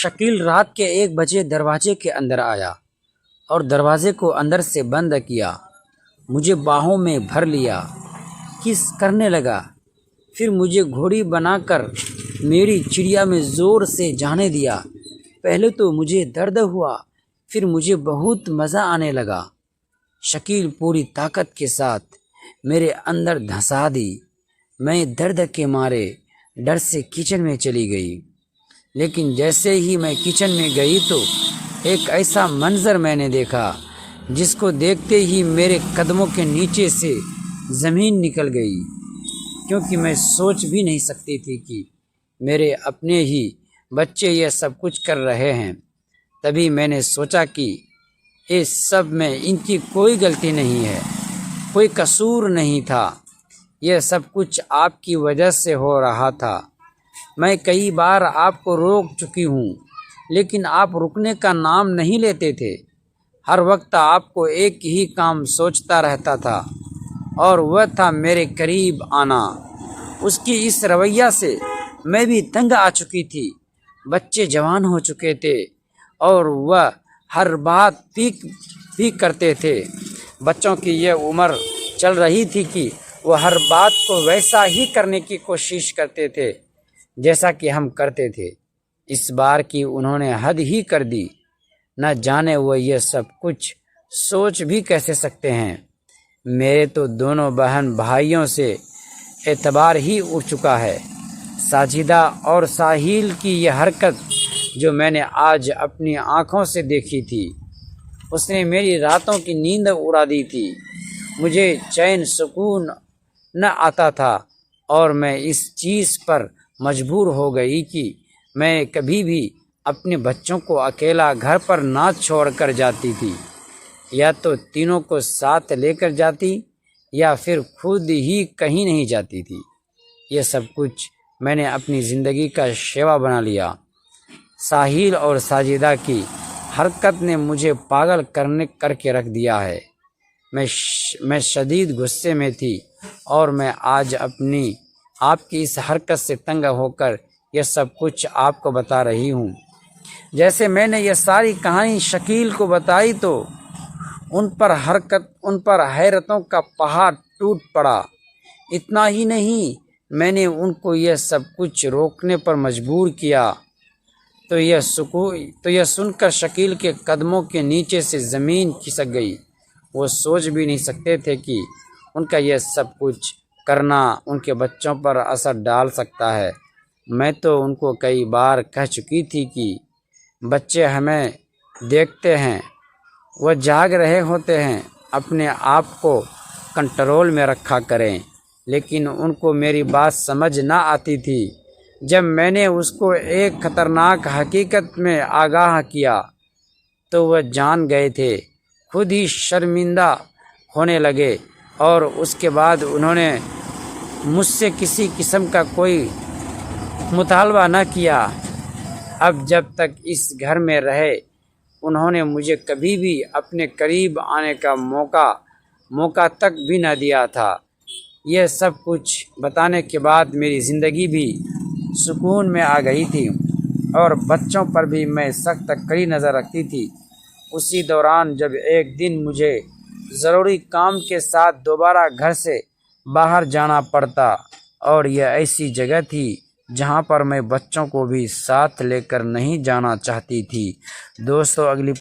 شکیل رات کے 1 بجے دروازے کے اندر آیا اور دروازے کو اندر سے بند کیا۔ مجھے باہوں میں بھر لیا، کس کرنے لگا، پھر مجھے گھوڑی بنا کر میری چڑیا میں زور سے جانے دیا۔ پہلے تو مجھے درد ہوا، پھر مجھے بہت مزہ آنے لگا۔ شکیل پوری طاقت کے ساتھ میرے اندر دھنسا دی۔ میں درد کے مارے ڈر سے کچن میں چلی گئی، لیکن جیسے ہی میں کچن میں گئی تو ایک ایسا منظر میں نے دیکھا جس کو دیکھتے ہی میرے قدموں کے نیچے سے زمین نکل گئی، کیونکہ میں سوچ بھی نہیں سکتی تھی کہ میرے اپنے ہی بچے یہ سب کچھ کر رہے ہیں۔ تبھی میں نے سوچا کہ اس سب میں ان کی کوئی غلطی نہیں ہے، کوئی قصور نہیں تھا، یہ سب کچھ آپ کی وجہ سے ہو رہا تھا۔ میں کئی بار آپ کو روک چکی ہوں، لیکن آپ رکنے کا نام نہیں لیتے تھے۔ ہر وقت آپ کو ایک ہی کام سوچتا رہتا تھا، اور وہ تھا میرے قریب آنا۔ اس کی اس رویہ سے میں بھی تنگ آ چکی تھی۔ بچے جوان ہو چکے تھے اور وہ ہر بات بھی کرتے تھے۔ بچوں کی یہ عمر چل رہی تھی کہ وہ ہر بات کو ویسا ہی کرنے کی کوشش کرتے تھے جیسا کہ ہم کرتے تھے۔ اس بار کی انہوں نے حد ہی کر دی، نہ جانے وہ یہ سب کچھ سوچ بھی کیسے سکتے ہیں۔ میرے تو دونوں بہن بھائیوں سے اعتبار ہی اٹھ چکا ہے۔ ساجدہ اور ساحل کی یہ حرکت جو میں نے آج اپنی آنکھوں سے دیکھی تھی، اس نے میری راتوں کی نیند اڑا دی تھی۔ مجھے چین سکون نہ آتا تھا، اور میں اس چیز پر مجبور ہو گئی کہ میں کبھی بھی اپنے بچوں کو اکیلا گھر پر نہ چھوڑ کر جاتی تھی، یا تو تینوں کو ساتھ لے کر جاتی یا پھر خود ہی کہیں نہیں جاتی تھی۔ یہ سب کچھ میں نے اپنی زندگی کا شیوا بنا لیا۔ ساحل اور ساجدہ کی حرکت نے مجھے پاگل کر کے رکھ دیا ہے۔ میں شدید غصے میں تھی، اور میں آج آپ کی اس حرکت سے تنگ ہو کر یہ سب کچھ آپ کو بتا رہی ہوں۔ جیسے میں نے یہ ساری کہانی شکیل کو بتائی تو ان پر حیرتوں کا پہاڑ ٹوٹ پڑا۔ اتنا ہی نہیں، میں نے ان کو یہ سب کچھ روکنے پر مجبور کیا تو یہ سن کر شکیل کے قدموں کے نیچے سے زمین کھسک گئی۔ وہ سوچ بھی نہیں سکتے تھے کہ ان کا یہ سب کچھ کرنا ان کے بچوں پر اثر ڈال سکتا ہے۔ میں تو ان کو کئی بار کہہ چکی تھی کہ بچے ہمیں دیکھتے ہیں، وہ جاگ رہے ہوتے ہیں، اپنے آپ کو کنٹرول میں رکھا کریں، لیکن ان کو میری بات سمجھ نہ آتی تھی۔ جب میں نے اس کو ایک خطرناک حقیقت میں آگاہ کیا تو وہ جان گئے تھے، خود ہی شرمندہ ہونے لگے، اور اس کے بعد انہوں نے مجھ سے کسی قسم کا کوئی مطالبہ نہ کیا۔ اب جب تک اس گھر میں رہے، انہوں نے مجھے کبھی بھی اپنے قریب آنے کا موقع تک بھی نہ دیا تھا۔ یہ سب کچھ بتانے کے بعد میری زندگی بھی سکون میں آ گئی تھی، اور بچوں پر بھی میں سخت کڑی نظر رکھتی تھی۔ اسی دوران جب ایک دن مجھے ضروری کام کے ساتھ دوبارہ گھر سے باہر جانا پڑتا، اور یہ ایسی جگہ تھی جہاں پر میں بچوں کو بھی ساتھ لے کر نہیں جانا چاہتی تھی۔ دوستو، اگلی